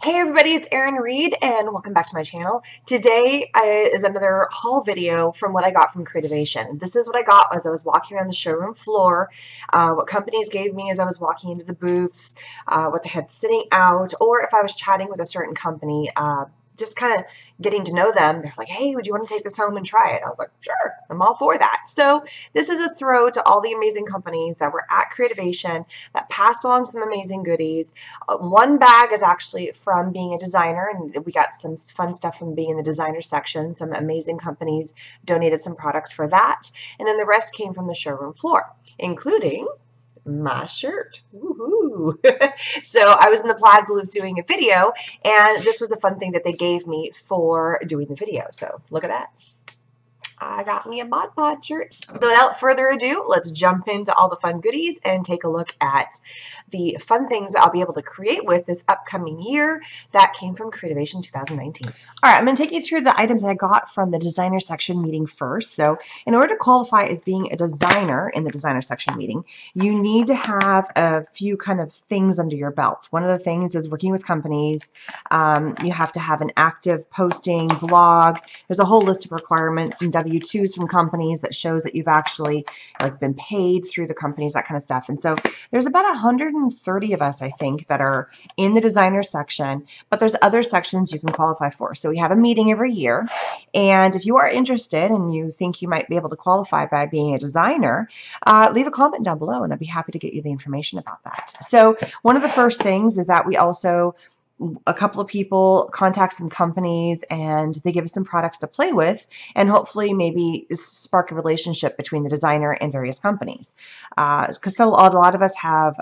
Hey everybody, it's Erin Reed and welcome back to my channel. Today is another haul video from what I got from Creativation. This is what I got as I was walking around the showroom floor, what companies gave me as I was walking into the booths, what they had sitting out, or if I was chatting with a certain company, just kind of getting to know them. They're like, hey, would you want to take this home and try it? I was like, sure, I'm all for that. So this is a throw to all the amazing companies that were at Creativation that passed along some amazing goodies. One bag is actually from being a designer, and we got some fun stuff from being in the designer section. Some amazing companies donated some products for that. And then the rest came from the showroom floor, including my shirt. Woohoo! So I was in the plaid booth doing a video, and this was a fun thing that they gave me for doing the video. So look at that. I got me a Mod Pod shirt. So without further ado, let's jump into all the fun goodies and take a look at the fun things that I'll be able to create with this upcoming year that came from Creativation 2019. All right, I'm going to take you through the items I got from the designer section meeting first. So in order to qualify as being a designer in the designer section meeting, you need to have a few kind of things under your belt. One of the things is working with companies. You have to have an active posting blog. There's a whole list of requirements and W-2s from companies that shows that you've actually been paid through the companies, that kind of stuff. And so there's about 130 of us, I think, that are in the designer section, but there's other sections you can qualify for. So we have a meeting every year, and if you are interested and you think you might be able to qualify by being a designer, leave a comment down below and I'd be happy to get you the information about that. So one of the first things is that we also, a couple of people contact some companies and they give us some products to play with and hopefully maybe spark a relationship between the designer and various companies. Because a lot of us have,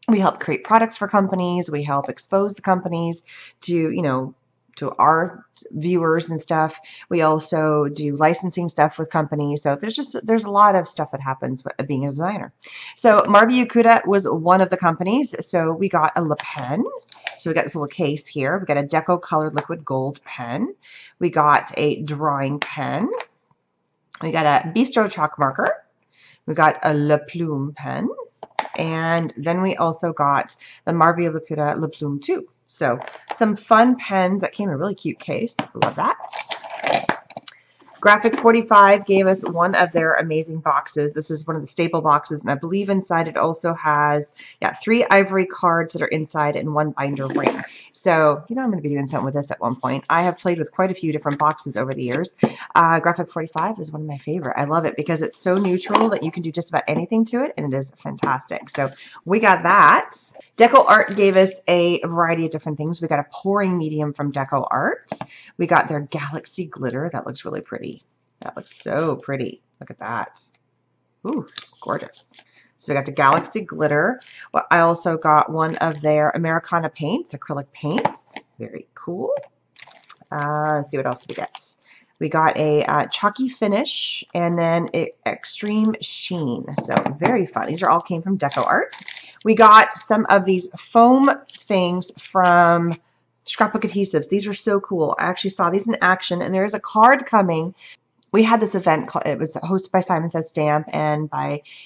we help create products for companies, we help expose the companies to, to our viewers and stuff. We also do licensing stuff with companies. So there's a lot of stuff that happens with being a designer. So Marby Yakuta was one of the companies. So we got a Le Pen. So we got this little case here. We got a Deco colored liquid gold pen. We got a drawing pen. We got a Bistro chalk marker. We got a Le Plume pen. And then we also got the Marby Yakuta Le Plume 2. So some fun pens that came in a really cute case. Love that. Graphic 45 gave us one of their amazing boxes. This is one of the staple boxes, and I believe inside it also has 3 ivory cards that are inside and 1 binder ring. So, I'm going to be doing something with this at one point. I have played with quite a few different boxes over the years. Graphic 45 is one of my favorite. I love it because it's so neutral that you can do just about anything to it, and it is fantastic. So we got that. Deco Art gave us a variety of different things. We got a pouring medium from Deco Art. We got their Galaxy Glitter. That looks really pretty. That looks so pretty. Look at that. Ooh, gorgeous. So we got the Galaxy Glitter. Well, I also got one of their Americana paints, acrylic paints. Very cool. Let's see what else did we get. We got a chalky finish and then an extreme sheen. So very fun. These all came from Deco Art. We got some of these foam things from Scrapbook Adhesives. These are so cool. I actually saw these in action, and there is a card coming. We had this event, it was hosted by Simon Says Stamp, and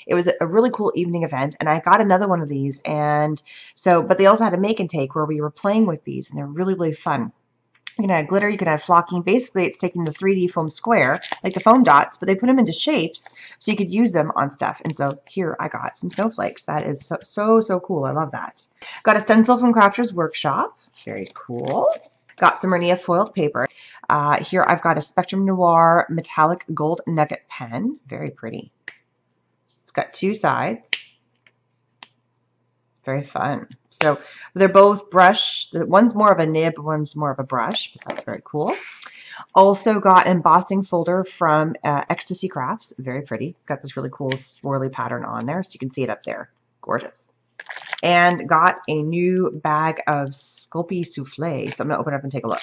it was a really cool evening event, and I got another one of these, and so, but they also had a make and take where we were playing with these, and they're really, really fun. You can add glitter, you can add flocking. Basically, it's taking the 3D foam square, like the foam dots, but they put them into shapes so you could use them on stuff. And so here I got some snowflakes. That is so cool. I love that. Got a stencil from Crafters Workshop. Very cool. Got some Renia foiled paper. Here I've got a Spectrum Noir metallic gold nugget pen. Very pretty. It's got 2 sides. Very fun. So they're both brush. One's more of a nib, one's more of a brush, but that's very cool. Also got an embossing folder from Ecstasy Crafts. Very pretty. Got this really cool swirly pattern on there, so you can see it up there. Gorgeous. And got a new bag of Sculpey Souffle. So I'm going to open it up and take a look.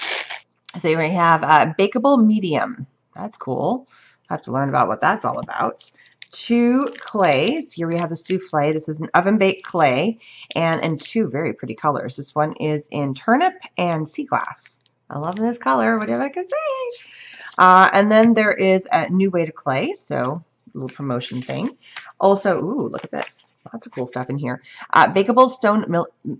So you already have a bakeable medium. That's cool. I have to learn about what that's all about. 2 clays. Here we have the souffle. This is an oven baked clay and in 2 very pretty colors. This one is in turnip and sea glass. I love this color, whatever I can say. And then there is a new way to clay, so a little promotion thing. Also, ooh, look at this. Lots of cool stuff in here. Bakeable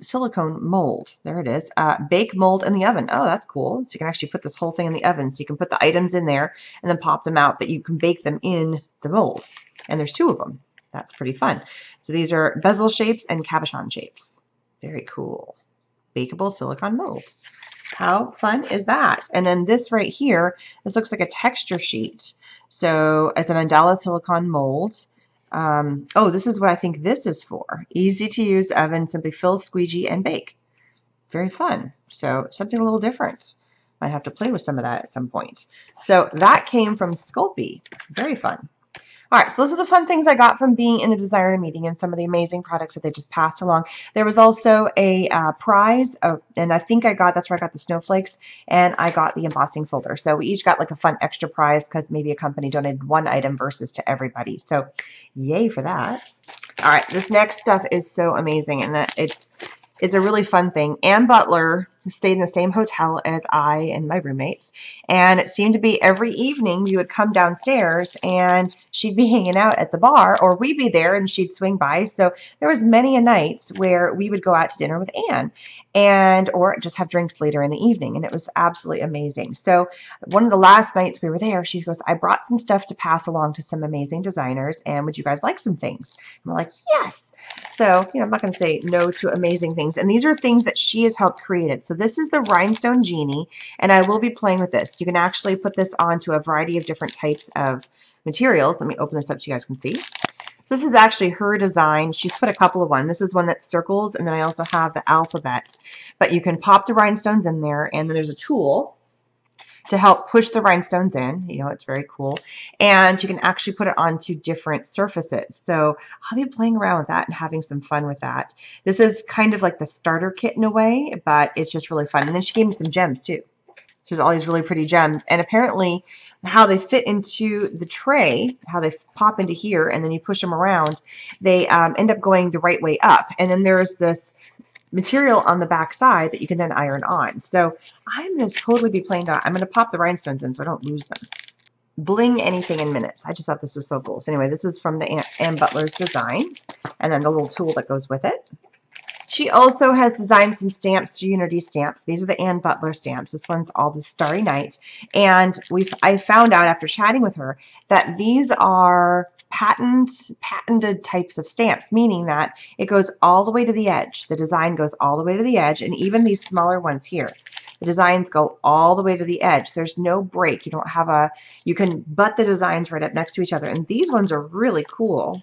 silicone mold. There it is. Bake mold in the oven. Oh, that's cool. So you can actually put this whole thing in the oven. So you can put the items in there and then pop them out, but you can bake them in the mold. And there's 2 of them. That's pretty fun. So these are bezel shapes and cabochon shapes. Very cool. Bakeable silicone mold. How fun is that? And then this right here, this looks like a texture sheet. So it's a mandala silicone mold. Oh, this is what I think this is for. Easy to use oven, simply fill, squeegee, and bake. Very fun. So something a little different. Might have to play with some of that at some point. So that came from Sculpey. Very fun. All right, so those are the fun things I got from being in the designer meeting and some of the amazing products that they just passed along. There was also a prize, and I think that's where I got the snowflakes, and I got the embossing folder. So we each got like a fun extra prize because maybe a company donated 1 item versus to everybody. So yay for that. All right, this next stuff is so amazing, and that it's a really fun thing. Ann Butler stayed in the same hotel as I and my roommates, and it seemed to be every evening we would come downstairs and she'd be hanging out at the bar, or we'd be there and she'd swing by. So there was many a nights where we would go out to dinner with Ann, or just have drinks later in the evening, and it was absolutely amazing. So one of the last nights we were there, she goes, I brought some stuff to pass along to some amazing designers, and would you guys like some things? And we're like, yes. So, I'm not going to say no to amazing things. And these are things that she has helped create. So this is the Rhinestone Genie, and I will be playing with this. You can actually put this onto a variety of different types of materials. Let me open this up so you guys can see. So this is actually her design. She's put a couple of one. This is one that's circles, and then I also have the alphabet. But you can pop the rhinestones in there, and then there's a tool to help push the rhinestones in. It's very cool. And you can actually put it onto different surfaces. So I'll be playing around with that and having some fun with that. This is kind of like the starter kit in a way, but it's just really fun. And then she gave me some gems too. She has all these really pretty gems. And apparently how they fit into the tray, how they pop into here, and then you push them around, they end up going the right way up. And then there's this material on the back side that you can then iron on. So I'm going to totally be playing that. I'm going to pop the rhinestones in so I don't lose them. Bling anything in minutes. I just thought this was so cool. So anyway, this is from the Ann Butler's designs, and then the little tool that goes with it. She also has designed some stamps, Unity stamps. These are the Ann Butler stamps. This one's all the Starry Night. And I found out after chatting with her that these are patented types of stamps, meaning that it goes all the way to the edge. The design goes all the way to the edge, and even these smaller ones here, the designs go all the way to the edge. There's no break. You can butt the designs right up next to each other, and these ones are really cool.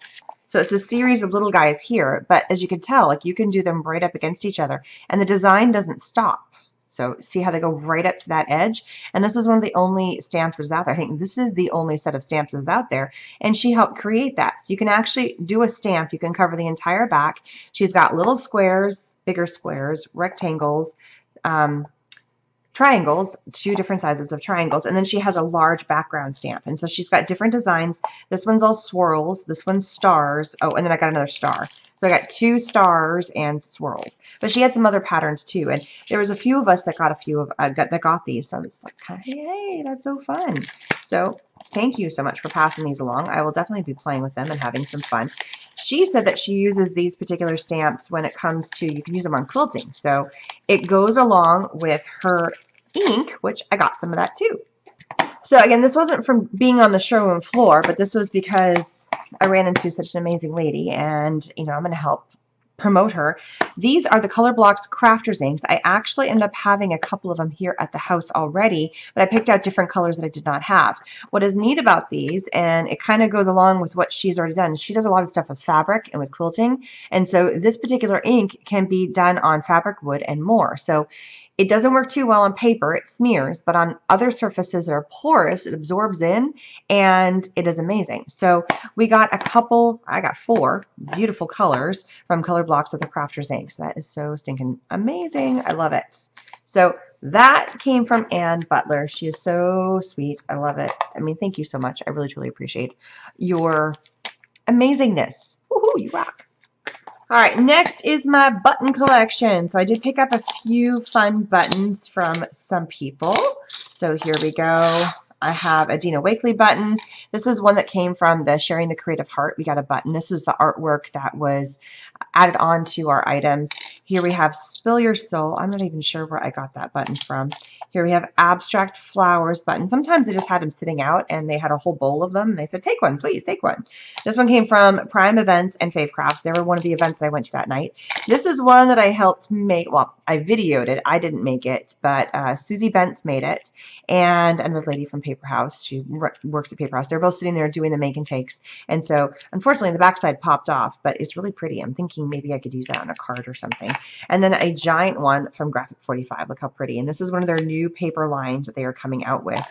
So it's a series of little guys here, but as you can tell, you can do them right up against each other, and the design doesn't stop. So see how they go right up to that edge? And this is one of the only stamps that is out there. I think this is the only set of stamps that is out there. And she helped create that. So you can actually do a stamp. You can cover the entire back. She's got little squares, bigger squares, rectangles, triangles, 2 different sizes of triangles, and then she has a large background stamp. And so she's got different designs. This one's all swirls, this one's stars. Oh, and then I got another star. So I got 2 stars and swirls. But she had some other patterns too, and there was a few of us that got that got these. So it's like, hey, that's so fun. So thank you so much for passing these along. I will definitely be playing with them and having some fun. She said that she uses these particular stamps when it comes to, you can use them on quilting. So it goes along with her ink, which I got some of that too. So again, this wasn't from being on the showroom floor, but this was because I ran into such an amazing lady, and I'm going to help promote her. These are the Color Blocks Crafters inks. I actually ended up having a couple of them here at the house already, but I picked out different colors that I did not have. What is neat about these, and it kind of goes along with what she's already done, she does a lot of stuff with fabric and with quilting, and so this particular ink can be done on fabric, wood, and more. So it doesn't work too well on paper, it smears, but on other surfaces that are porous, it absorbs in, and it is amazing. So we got I got 4 beautiful colors from Color Blocks of the Crafters Inks. That is so stinking amazing. I love it. So that came from Ann Butler. She is so sweet. I love it. I mean, thank you so much. I really, truly appreciate your amazingness. Woohoo, you rock. All right, next is my button collection. So I did pick up a few fun buttons from some people. So here we go. I have a Dina Wakley button. This is one that came from the Sharing the Creative Heart. We got a button. This is the artwork that was added on to our items. Here we have Spill Your Soul. I'm not even sure where I got that button from. Here we have Abstract Flowers button. Sometimes they just had them sitting out and they had a whole bowl of them. And they said, take one, please, take one. This one came from Prime Events and Fave Crafts. They were one of the events that I went to that night. This is one that I helped make. Well, I videoed it. I didn't make it, but Susie Bentz made it. And another lady from Paper House. She works at Paper House. They're both sitting there doing the make and takes. And so, unfortunately, the backside popped off, but it's really pretty. I'm thinking maybe I could use that on a card or something. And then a giant one from Graphic 45. Look how pretty. And this is one of their new paper lines that they are coming out with.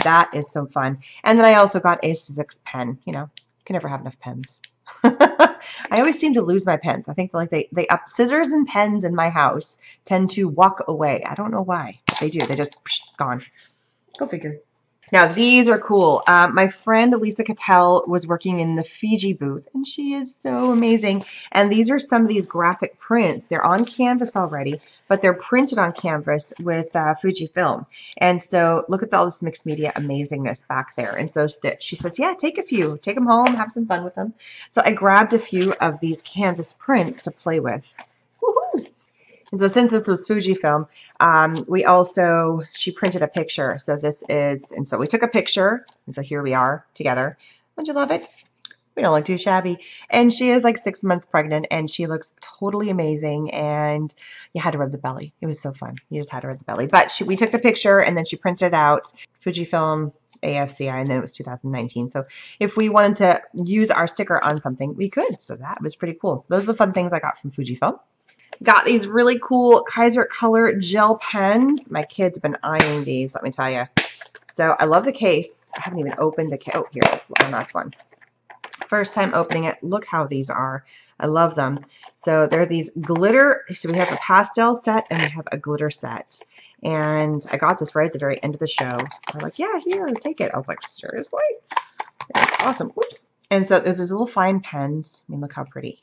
That is so fun. And then I also got a Sizzix pen. You know, can never have enough pens. I always seem to lose my pens. I think like they up scissors and pens in my house tend to walk away. I don't know why, but they do. They just gone. Go figure. Now, these are cool. My friend Lisa Cattell was working in the Fiji booth, and she is so amazing. And these are some of these graphic prints. They're on canvas already, but they're printed on canvas with Fujifilm. And so look at all this mixed media amazingness back there. And so she says, yeah, take a few. Take them home, have some fun with them. So I grabbed a few of these canvas prints to play with. Woohoo! And so since this was Fujifilm, she printed a picture. So this is, and so we took a picture, and so here we are together. Don't you love it? We don't look too shabby. And she is like 6 months pregnant, and she looks totally amazing, and you had to rub the belly. It was so fun. You just had to rub the belly. But we took the picture, and then she printed it out, Fujifilm, AFCI, and then it was 2019. So if we wanted to use our sticker on something, we could. So that was pretty cool. So those are the fun things I got from Fujifilm. Got these really cool Kaiser Color gel pens. My kids have been eyeing these, let me tell you. So I love the case. I haven't even opened the case. Oh, here it is, one last one. First time opening it. Look how these are. I love them. So they're these glitter. So we have a pastel set and we have a glitter set. And I got this right at the very end of the show. They're like, yeah, here, take it. I was like, seriously? It's awesome. Whoops. And so there's these little fine pens. I mean, look how pretty.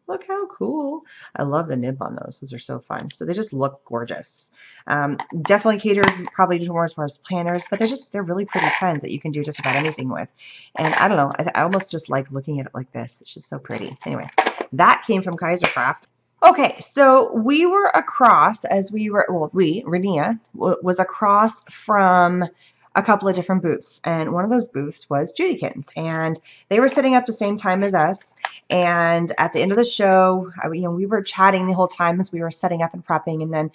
Look how cool. I love the nib on those. Those are so fun. So they just look gorgeous. Definitely catered probably to more as far as planners, but they're really pretty pens that you can do just about anything with. And I don't know, I almost just like looking at it like this. It's just so pretty. Anyway, that came from Kaiser Craft. Okay, so we were across Renia was across from a couple of different booths, and one of those booths was Judykins, and they were setting up the same time as us. And at the end of the show, we were chatting the whole time as we were setting up and prepping, and then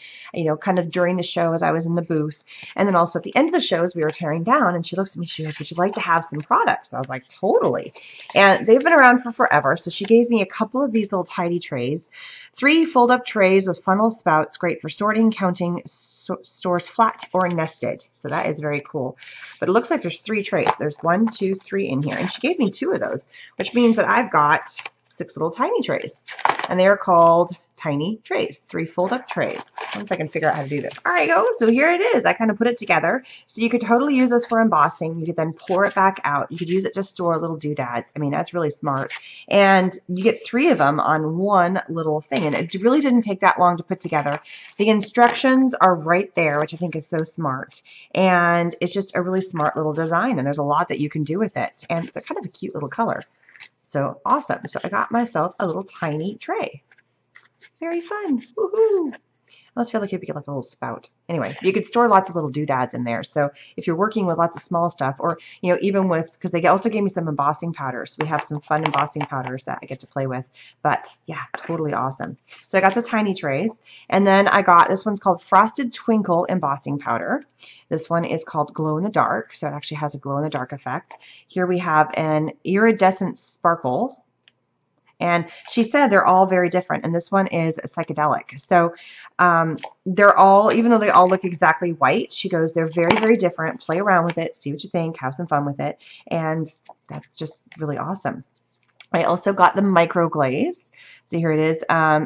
kind of during the show as I was in the booth, and then also at the end of the show as we were tearing down, and she looks at me, she goes, would you like to have some products? I was like, totally. And they've been around for forever, so she gave me a couple of these little tidy trays, 3 fold-up trays with funnel spouts, great for sorting, counting, stores flat or nested. So that is very cool. But it looks like there's 3 trays. There's 1, 2, 3 in here. And she gave me 2 of those, which means that I've got 6 little tiny trays. And they are called tiny trays, 3 fold-up trays. I wonder if I can figure out how to do this. All right, so here it is. I kind of put it together. So you could totally use this for embossing. You could then pour it back out. You could use it to store little doodads. I mean, that's really smart. And you get 3 of them on one little thing. And it really didn't take that long to put together. The instructions are right there, which I think is so smart. And it's just a really smart little design. And there's a lot that you can do with it. And they're kind of a cute little color. So awesome. So I got myself a little tiny tray. Very fun. Woohoo! I almost feel like you could get like a little spout. Anyway, you could store lots of little doodads in there. So if you're working with lots of small stuff, or even with, because they also gave me some embossing powders. We have some fun embossing powders that I get to play with. But yeah, totally awesome. So I got the tiny trays, and then I got, this one's called Frosted Twinkle embossing powder. This one is called Glow in the Dark, so it actually has a glow in the dark effect. Here we have an iridescent sparkle. And she said they're all very different, and this one is psychedelic. So they're all, even though they all look exactly white, she goes, they're very, very different. Play around with it, see what you think, have some fun with it, and that's just really awesome. I also got the micro glaze. So here it is.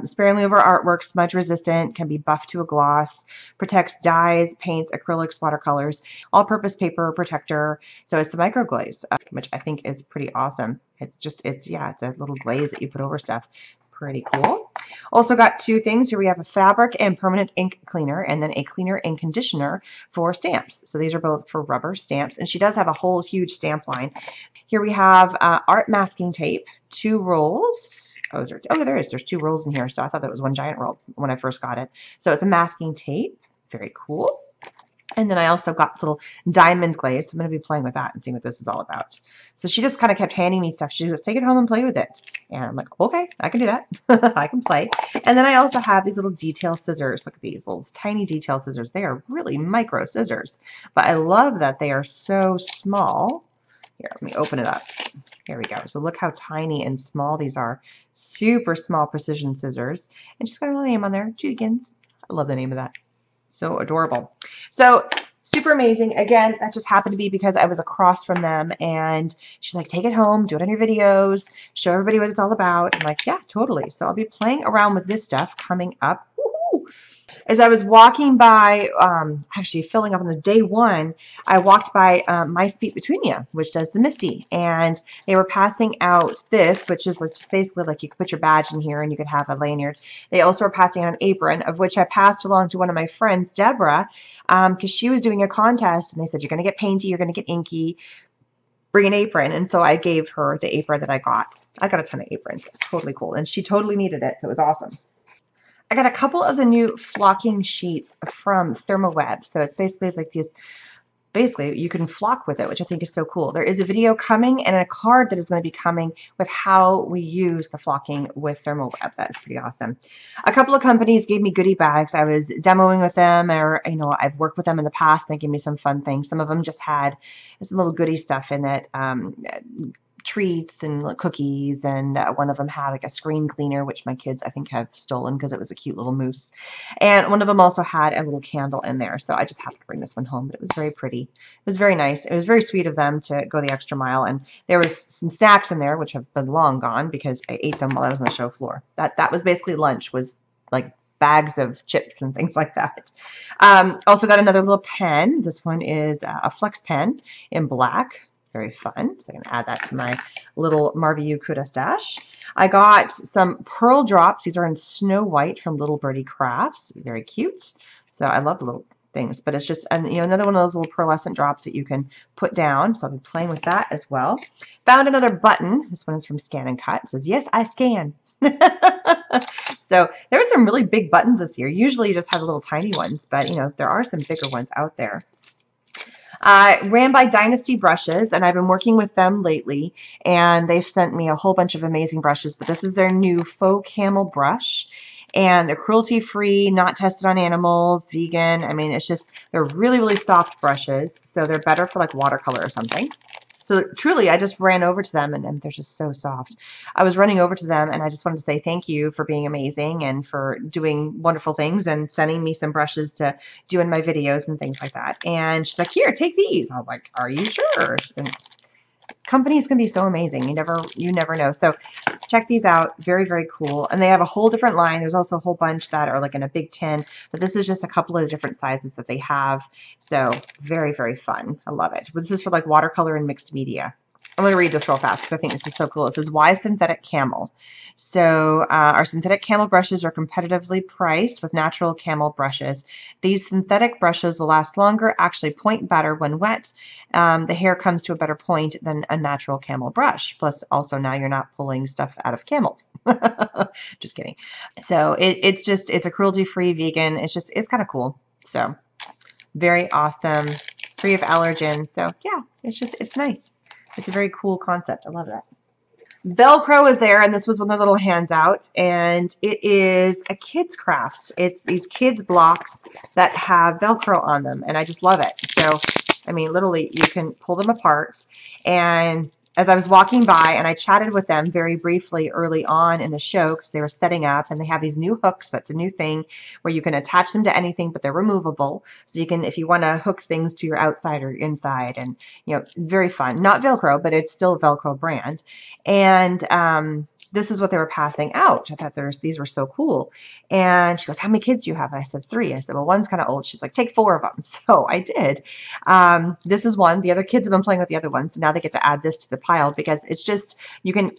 Sparingly over artwork, smudge resistant, can be buffed to a gloss, protects dyes, paints, acrylics, watercolors, all-purpose paper protector. So it's the micro glaze, which I think is pretty awesome. It's a little glaze that you put over stuff. Pretty cool. Also got two things. Here we have a fabric and permanent ink cleaner, and then a cleaner and conditioner for stamps. So these are both for rubber stamps, and she does have a whole huge stamp line. Here we have art masking tape, 2 rolls. Oh, there is. There's 2 rolls in here, so I thought that was one giant roll when I first got it. So it's a masking tape. Very cool. And then I also got little diamond glaze. So I'm going to be playing with that and seeing what this is all about. So she just kind of kept handing me stuff. She goes, take it home and play with it. And I'm like, okay, I can do that. I can play. And then I also have these little detail scissors. Look at these little tiny detail scissors. They are really micro scissors. But I love that they are so small. Here, let me open it up. Here we go. So look how tiny and small these are. Super small precision scissors. And she's got a little name on there, Judikins. I love the name of that. So adorable. So super amazing. Again, that just happened to be because I was across from them, and she's like, take it home, do it on your videos, show everybody what it's all about. I'm like, yeah, totally. So I'll be playing around with this stuff coming up. Woohoo! As I was walking by, actually filling up on the day 1, I walked by My Speak Between You, which does the Misty, and they were passing out this, which is like just basically like you could put your badge in here and you could have a lanyard. They also were passing out an apron, of which I passed along to one of my friends, Deborah, because she was doing a contest, and they said, you're going to get painty, you're going to get inky, bring an apron. And so I gave her the apron that I got. I got a ton of aprons. It was totally cool, and she totally needed it, so it was awesome. I got a couple of the new flocking sheets from ThermoWeb. So it's basically like these, basically you can flock with it, which I think is so cool. There is a video coming and a card that is going to be coming with how we use the flocking with ThermoWeb. That's pretty awesome. A couple of companies gave me goodie bags. I was demoing with them, or, you know, I've worked with them in the past. They gave me some fun things. Some of them just had some little goodie stuff in it. Treats and cookies, and one of them had like a screen cleaner, which my kids I think have stolen because it was a cute little moose, and one of them also had a little candle in there. So I just happened to bring this one home, but it was very pretty. It was very nice. It was very sweet of them to go the extra mile, and there was some snacks in there which have been long gone because I ate them while I was on the show floor. That was basically lunch, was like bags of chips and things like that. Also got another little pen. This one is a flex pen in black. Very fun. So I'm going to add that to my little Marvy U Kuda stash. I got some pearl drops. These are in Snow White from Little Birdie Crafts. Very cute. So I love the little things, but it's just another one of those little pearlescent drops that you can put down. So I'll be playing with that as well. Found another button. This one is from Scan and Cut. It says, yes, I scan. So there are some really big buttons this year. Usually you just have little tiny ones, but there are some bigger ones out there. Ran by Dynasty Brushes, and I've been working with them lately, and they've sent me a whole bunch of amazing brushes, but this is their new faux camel brush, and they're cruelty-free, not tested on animals, vegan. I mean, it's just, they're really, really soft brushes, so they're better for like watercolor or something. So truly, I just ran over to them, and they're just so soft. I was running over to them, and I just wanted to say thank you for being amazing and for doing wonderful things and sending me some brushes to do in my videos and things like that. And she's like, here, take these. I was like, are you sure? And companies can be so amazing. You never know. So check these out. Very, very cool. And they have a whole different line. There's also a whole bunch that are like in a big tin, but this is just a couple of different sizes that they have. So very, very fun. I love it. This is for like watercolor and mixed media. I'm going to read this real fast because I think this is so cool. It says, why synthetic camel? So our synthetic camel brushes are competitively priced with natural camel brushes. These synthetic brushes will last longer, actually point better when wet. The hair comes to a better point than a natural camel brush. Plus, also now you're not pulling stuff out of camels. Just kidding. So it's a cruelty-free vegan. It's kind of cool. So very awesome, free of allergens. So yeah, it's nice. It's a very cool concept. I love that. Velcro is there, and this was one of the little hands out, and it is a kid's craft. It's these kids blocks that have Velcro on them, and I just love it. So, I mean, literally, you can pull them apart, and as I was walking by, and I chatted with them very briefly early on in the show because they were setting up, and they have these new hooks. That's a new thing where you can attach them to anything, but they're removable. So you can, if you want to hook things to your outside or inside, and very fun. Not Velcro, but it's still a Velcro brand. And this is what they were passing out. I thought these were so cool. And she goes, how many kids do you have? And I said 3. I said, well, one's kind of old. She's like, take 4 of them. So I did. This is one. The other kids have been playing with the other ones. So now they get to add this to the pile because it's just, you can,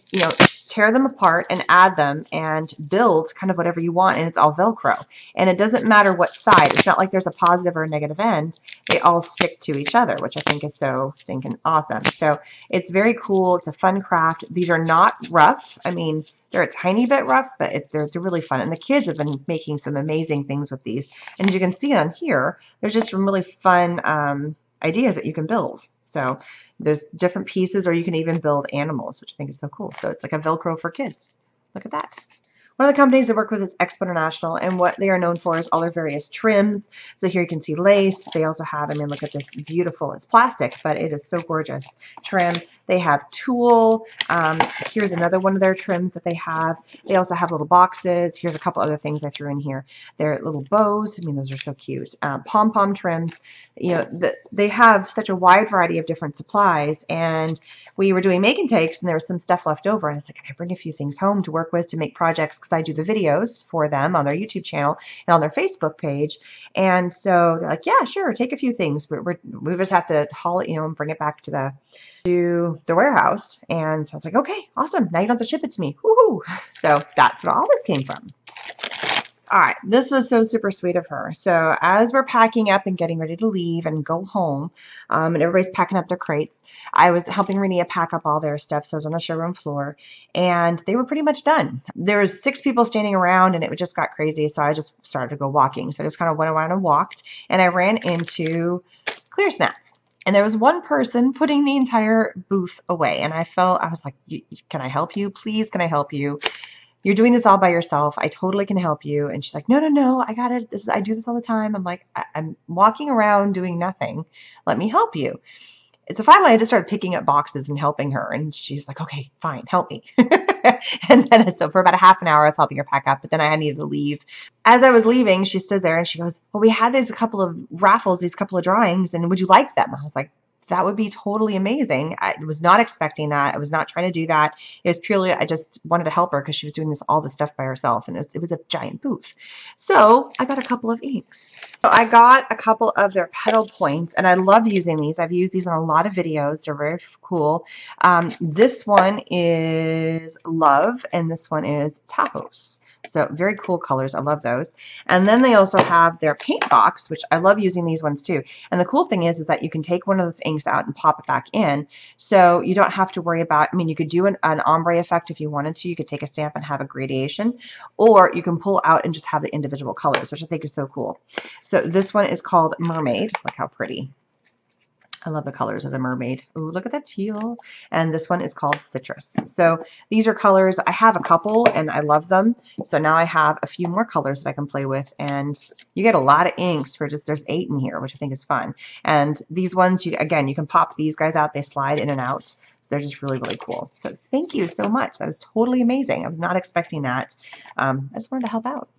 tear them apart and add them and build kind of whatever you want, and it's all Velcro. And it doesn't matter what side. It's not like there's a positive or a negative end. They all stick to each other, which I think is so stinking awesome. So it's very cool. It's a fun craft. These are not rough. I mean, they're a tiny bit rough, but they're really fun. And the kids have been making some amazing things with these. And as you can see on here, there's just some really fun ideas that you can build. So there's different pieces, or you can even build animals, which I think is so cool. So it's like a Velcro for kids. Look at that. One of the companies I work with is Expo International, and what they are known for is all their various trims. So here you can see lace. They also have, I mean, look at this beautiful, it's plastic, but it is so gorgeous trim. They have tulle. Here's another one of their trims that they have. They also have little boxes. Here's a couple other things I threw in here. They're little bows. I mean, those are so cute. Pom-pom trims. You know, they have such a wide variety of different supplies, and we were doing make and takes, and there was some stuff left over, and I was like, can I bring a few things home to work with to make projects, because I do the videos for them on their YouTube channel and on their Facebook page. And so they're like, yeah, sure, take a few things. We just have to haul it, you know, and bring it back to the warehouse. And so I was like, okay, awesome. Now you don't have to ship it to me. Woohoo! So that's where all this came from. All right, this was so super sweet of her. So as we're packing up and getting ready to leave and go home, and everybody's packing up their crates, I was helping Renea pack up all their stuff. So I was on the showroom floor, and they were pretty much done. There was 6 people standing around, and it just got crazy. So I just started to go walking. So I just kind of went around and walked, and I ran into Clear Snap. And there was one person putting the entire booth away. And I was like, can I help you? Please, can I help you? You're doing this all by yourself. I totally can help you. And she's like, no, no, no, I got it. I do this all the time. I'm like, I'm walking around doing nothing. Let me help you. And so finally I just started picking up boxes and helping her. And she was like, okay, fine, help me. And then so for about a half an hour, I was helping her pack up, but then I needed to leave. As I was leaving, she stood there and she goes, well, we had these couple of raffles, these couple of drawings, and would you like them? I was like, that would be totally amazing. I was not expecting that. I was not trying to do that. It was purely, I just wanted to help her because she was doing all this stuff by herself, and it was a giant booth. So I got a couple of inks. So I got a couple of their petal points, and I love using these. I've used these on a lot of videos. They're very cool. This one is Love, and this one is Tapos. So very cool colors. I love those. And then they also have their paint box, which I love using these ones too. And the cool thing is that you can take one of those inks out and pop it back in. So you don't have to worry about, I mean, you could do an ombre effect if you wanted to. You could take a stamp and have a gradation, or you can pull out and just have the individual colors, which I think is so cool. So this one is called Mermaid. Look how pretty. I love the colors of the mermaid. Ooh, look at that teal. And this one is called Citrus. So these are colors. I have a couple and I love them. So now I have a few more colors that I can play with. And you get a lot of inks for just, there's 8 in here, which I think is fun. And these ones, again, you can pop these guys out. They slide in and out. So they're just really, really cool. So thank you so much. That was totally amazing. I was not expecting that. I just wanted to help out.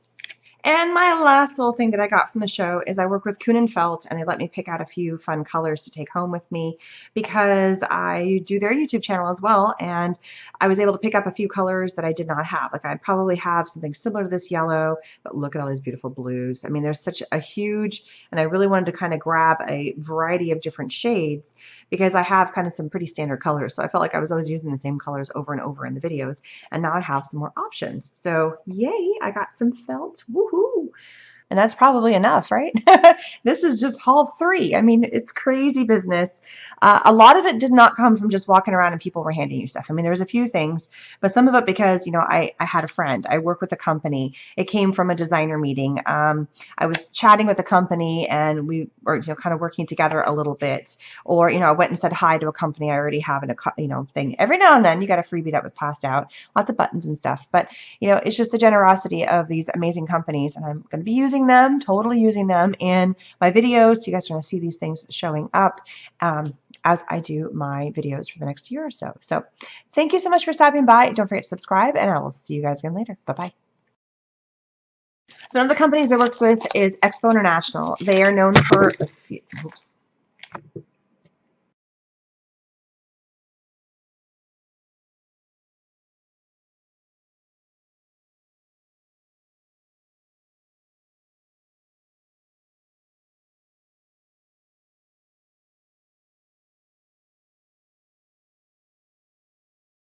And my last little thing that I got from the show is I work with Kuhn & Felt, and they let me pick out a few fun colors to take home with me because I do their YouTube channel as well, and I was able to pick up a few colors that I did not have. Like I probably have something similar to this yellow, but look at all these beautiful blues. I mean, there's such a huge, and I really wanted to kind of grab a variety of different shades because I have kind of some pretty standard colors. So I felt like I was always using the same colors over and over in the videos, and now I have some more options. So yay, I got some felt. Woohoo! And that's probably enough, right? This is just haul 3. I mean, it's crazy business. A lot of it did not come from just walking around and people were handing you stuff. I mean, there's a few things, but some of it because, you know, I had a friend. I work with a company. It came from a designer meeting. I was chatting with a company and we were, you know, kind of working together a little bit. Or, you know, I went and said hi to a company I already have in a, you know, thing. Every now and then you got a freebie that was passed out. Lots of buttons and stuff. But, you know, it's just the generosity of these amazing companies. And I'm going to be using them, totally using them in my videos. So you guys are going to see these things showing up as I do my videos for the next year or so. So thank you so much for stopping by. Don't forget to subscribe, and I will see you guys again later. Bye-bye. So one of the companies I work with is Expo International. They are known for, oops.